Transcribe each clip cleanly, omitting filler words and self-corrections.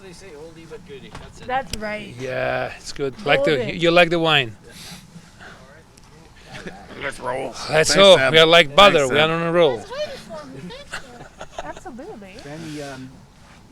they say? Oldie but goodie. That's it. That's right. Yeah, it's good. Golden. You like the wine? Let's roll. Let's Thanks, go. Sam. We are like butter. Thanks, We are Sam. on a roll. Waiting for me. Thank you. Absolutely. Vanni,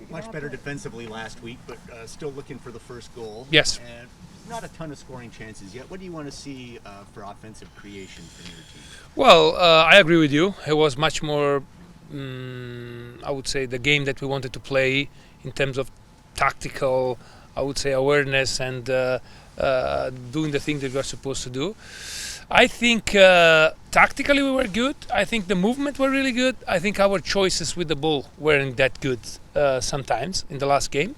much better defensively last week, but still looking for the first goal. Yes. And not a ton of scoring chances yet. What do you want to see for offensive creation from your team? Well, I agree with you. It was much more, I would say, the game that we wanted to play in terms of tactical, I would say, awareness and doing the thing that we are supposed to do. I think tactically we were good. I think the movement were really good. I think our choices with the ball weren't that good sometimes in the last game.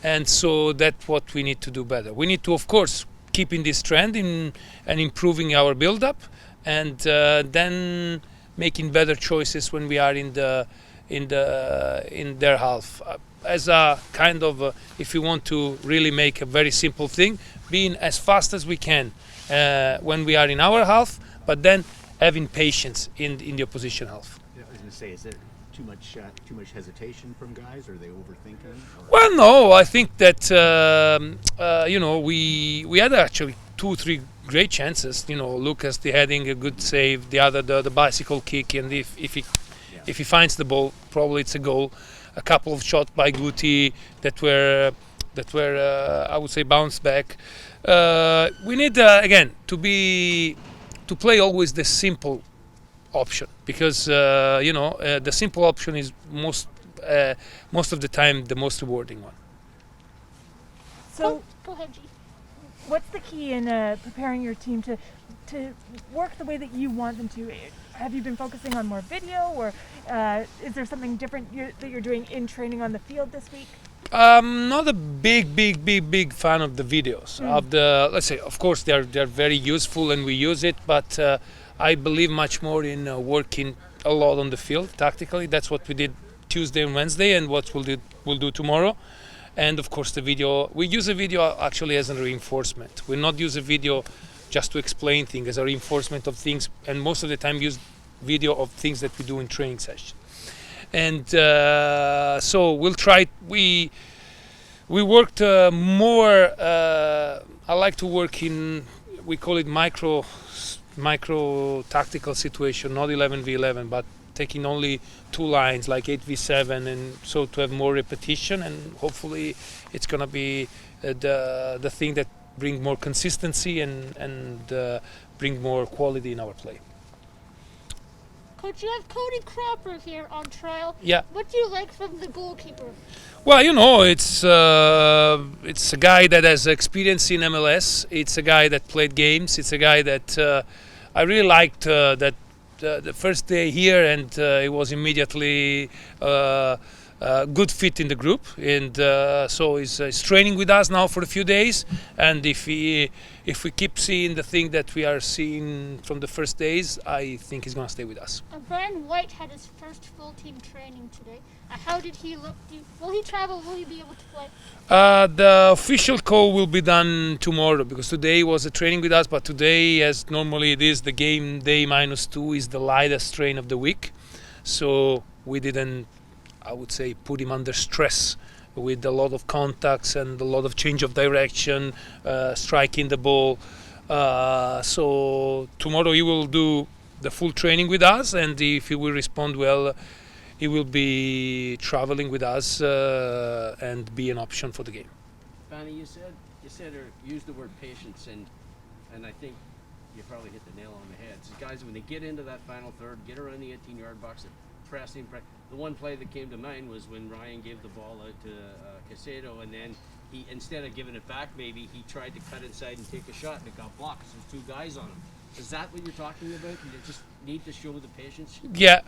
And so that's what we need to do better. We need to, of course, keep in this trend and improving our build-up, and then making better choices when we are in their half. As a kind of, if you want to really make a very simple thing, being as fast as we can when we are in our half, but then having patience in the opposition half. I was going to say, is there too much hesitation from guys? Are they overthinking? Well, no, I think that we had actually 2-3 great chances. Lucas the heading, a good save, the other the bicycle kick, and if he finds the ball, probably it's a goal. A couple of shots by Guti that were I would say bounce back. We need again to play always the simple option, because the simple option is most of the time the most rewarding one. So, Go ahead, G. what's the key in preparing your team to work the way that you want them to? Have you been focusing on more video, or is there something different that you're doing in training on the field this week? I'm not a big fan of the videos. Of the, let's say, of course they're very useful and we use it, but I believe much more in working a lot on the field tactically. That's what we did Tuesday and Wednesday, and what we'll do tomorrow. And of course the video, we use a video actually as a reinforcement. We'll not use a video just to explain things, as a reinforcement of things, and most of the time use video of things that we do in training session. And so we'll try. We worked more. I like to work in, we call it micro tactical situation, not 11v11, but taking only 2 lines, like 8v7, and so to have more repetition, and hopefully it's gonna be the thing that bring more consistency and bring more quality in our play. Coach, you have Cody Cropper here on trial. Yeah. What do you like from the goalkeeper? Well, it's a guy that has experience in MLS. It's a guy that played games. It's a guy that I really liked that the first day here, and he was immediately good fit in the group, and so he's training with us now for a few days, and if we keep seeing the thing that we are seeing from the first days, I think he's going to stay with us. Brian White had his first full team training today. How did he look? Will he travel? Will he be able to play? The official call will be done tomorrow, because today was a training with us, but today, as normally it is, the game day -2 is the lightest train of the week, so we didn't, I would say, put him under stress with a lot of contacts and a lot of change of direction, striking the ball. So tomorrow he will do the full training with us, and if he will respond well, he will be traveling with us and be an option for the game. Vanni, you said or used the word patience, and I think you probably hit the nail on the head. So guys, when they get into that final third, get around the 18-yard box, pressing. The one play that came to mind was when Ryan gave the ball out to Casado, and then he, instead of giving it back, maybe he tried to cut inside and take a shot, and it got blocked. There's 2 guys on him. Is that what you're talking about? You just need to show the patience? Yeah,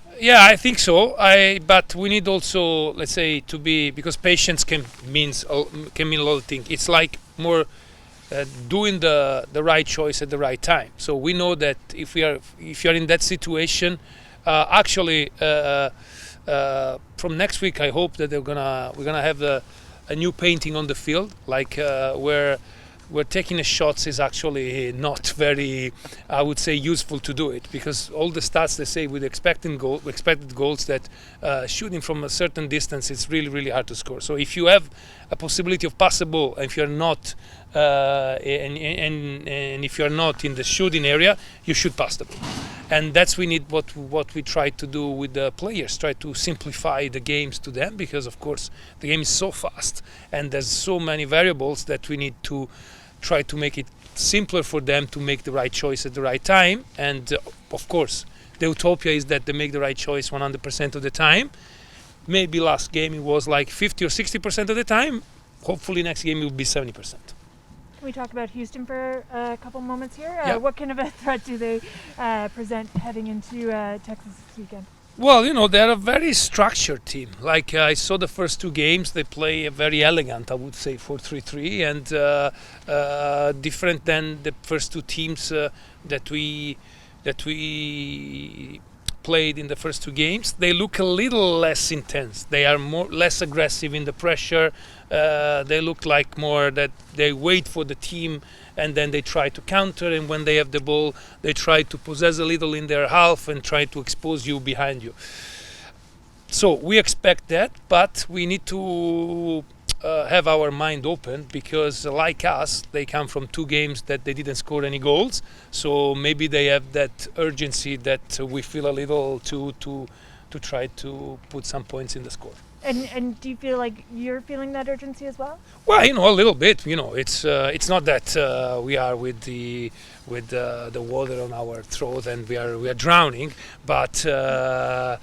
I think so. But we need also, let's say, to be, because patience can mean a lot of things. It's like more doing the right choice at the right time. So we know that if you're in that situation, actually from next week, I hope that we're gonna have a new painting on the field, like where where taking the shots is actually not very, I would say, useful to do it, because all the stats they say with expected goals that shooting from a certain distance it's really, really hard to score. So if you have a possibility of pass the ball, and if you're not and if you're not in the shooting area, you should pass the ball. And that's what we try to do with the players, try to simplify the games to them, because of course the game is so fast and there's so many variables that we need to try to make it simpler for them to make the right choice at the right time. And of course the utopia is that they make the right choice 100% of the time. Maybe last game it was like 50 or 60% of the time. Hopefully next game it will be 70%. Can we talk about Houston for a couple moments here? Yeah. What kind of a threat do they present heading into Texas this weekend? Well, they're a very structured team. Like I saw the first two games, they play a very elegant, I would say, 4-3-3, and different than the first two teams that we played in the first two games. They look a little less intense. They are less aggressive in the pressure. They look like more that they wait for the team and then they try to counter, and when they have the ball they try to possess a little in their half and try to expose you behind you. So we expect that, but we need to have our mind open, because like us, they come from two games that they didn't score any goals, so maybe they have that urgency that we feel a little to try to put some points in the score. And do you feel like you're feeling that urgency as well? Well, a little bit. It's not that we are with the water on our throat and we are drowning, but I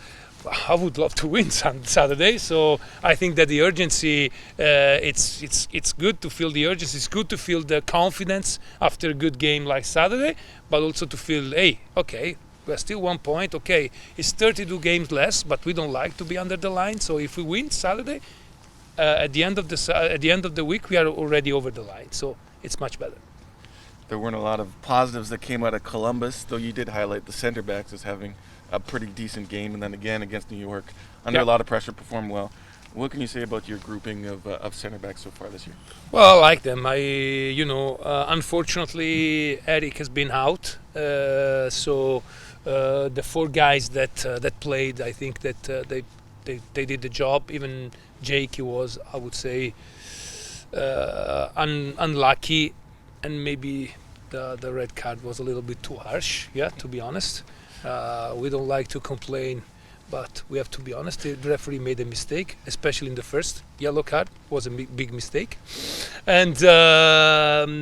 would love to win Saturday. So I think that the urgency, it's good to feel the urgency. It's good to feel the confidence after a good game like Saturday, but also to feel, hey, okay, we're still 1 point. Okay, it's 32 games less, but we don't like to be under the line. So if we win Saturday, at the end of the week, we are already over the line. So it's much better. There weren't a lot of positives that came out of Columbus, though you did highlight the center backs as having a pretty decent game, and then again against New York, under a lot of pressure, performed well. What can you say about your grouping of center backs so far this year? Well, I like them. Unfortunately, Eric has been out, so the four guys that played, I think that they did the job. Even Jake, he was, I would say, unlucky, and maybe the red card was a little bit too harsh. Yeah, to be honest. We don't like to complain, but we have to be honest. The referee made a mistake, especially in the first yellow card. Was a big mistake, and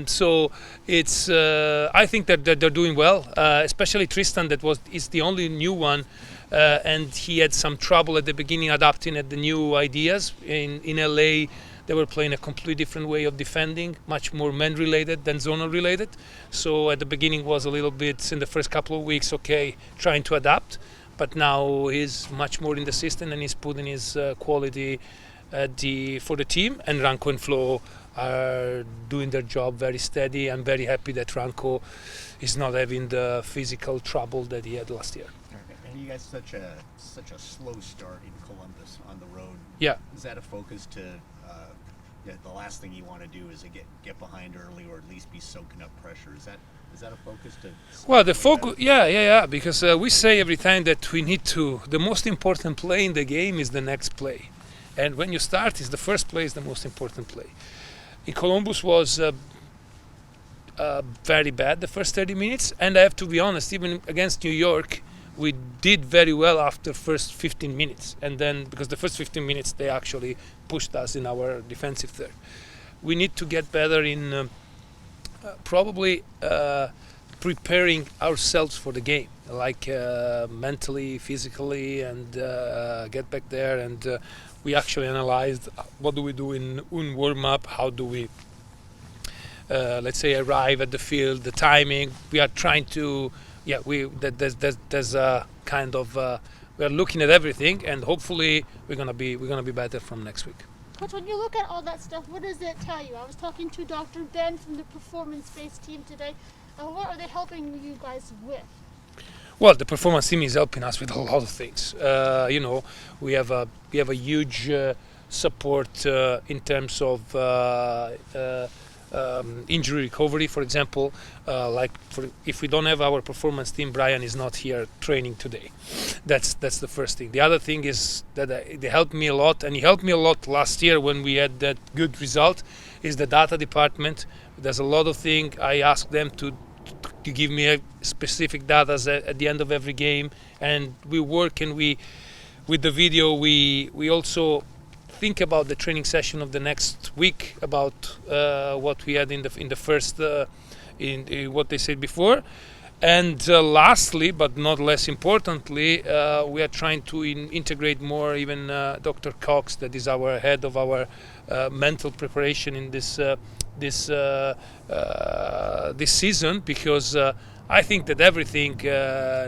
so it's. I think that they're doing well, especially Tristan. Is the only new one, and he had some trouble at the beginning adapting at the new ideas. In LA, they were playing a completely different way of defending, much more man-related than zonal-related. So at the beginning was a little bit, in the first couple of weeks, okay, trying to adapt. But now he's much more in the system and he's putting his quality for the team. And Ranko and Flo are doing their job very steady. I'm very happy that Ranko is not having the physical trouble that he had last year. And you guys such a slow start in Columbus on the road. Yeah. Is that a focus to? The last thing you want to do is get behind early, or at least be soaking up pressure. Is that a focus to? Well, the focus, yeah, because we say every time that we need to. The most important play in the game is the next play, and when you start, is the first play is the most important play. In Columbus was very bad the first 30 minutes, and I have to be honest, even against New York, we did very well after first 15 minutes, and then because the first 15 minutes they actually pushed us in our defensive third. We need to get better in probably preparing ourselves for the game, like mentally, physically, and get back there. And we actually analyzed what do we do in warm up, how do we let's say arrive at the field, the timing. We are trying to. Yeah, there's a kind of we are looking at everything, and hopefully we're gonna be better from next week. Coach, when you look at all that stuff, what does it tell you? I was talking to Dr. Ben from the performance-based team today. What are they helping you guys with? Well, the performance team is helping us with a lot of things. We have a huge support in terms of injury recovery, for example. If we don't have our performance team, Brian is not here training today. That's the first thing. The other thing is that they helped me a lot, and he helped me a lot last year when we had that good result. Is the data department. There's a lot of things I ask them to give me a specific data at the end of every game, and we work, and with the video we also think about the training session of the next week, about what we had in the first in what they said before. And lastly, but not less importantly, we are trying to integrate more even Dr. Cox, that is our head of our mental preparation in this season, because I think that everything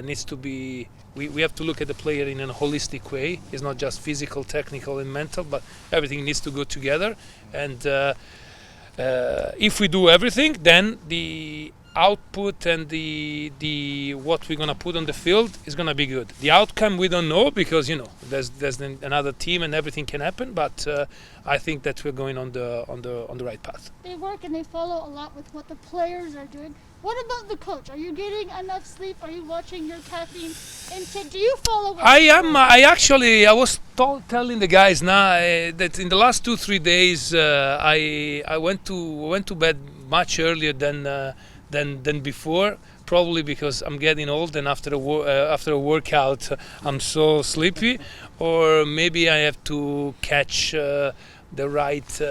needs to be. We have to look at the player in a holistic way. It's not just physical, technical, and mental, but everything needs to go together. And if we do everything, then the output and the what we're gonna put on the field is gonna be good. The outcome we don't know, because there's another team and everything can happen. But I think that we're going on the right path. They work and they follow a lot with what the players are doing. What about the coach? Are you getting enough sleep? Are you watching your caffeine intake? Do you follow what I was telling the guys now that in the last 2-3 days I went to bed much earlier than before, probably because I'm getting old, and after a workout I'm so sleepy, or maybe I have to catch the right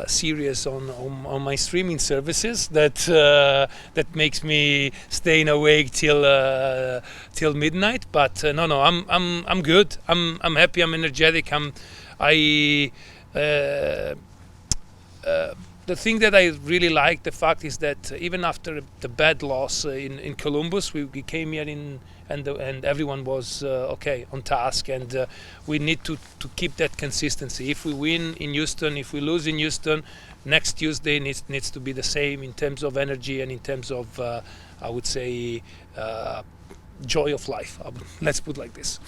series on my streaming services that makes me staying awake till midnight. But no, I'm good. I'm happy. I'm energetic. The thing that I really like, the fact is that even after the bad loss in Columbus, we came here and everyone was okay, on task, and we need to keep that consistency. If we win in Houston, if we lose in Houston, next Tuesday needs to be the same in terms of energy and in terms of I would say joy of life. Let's put it like this.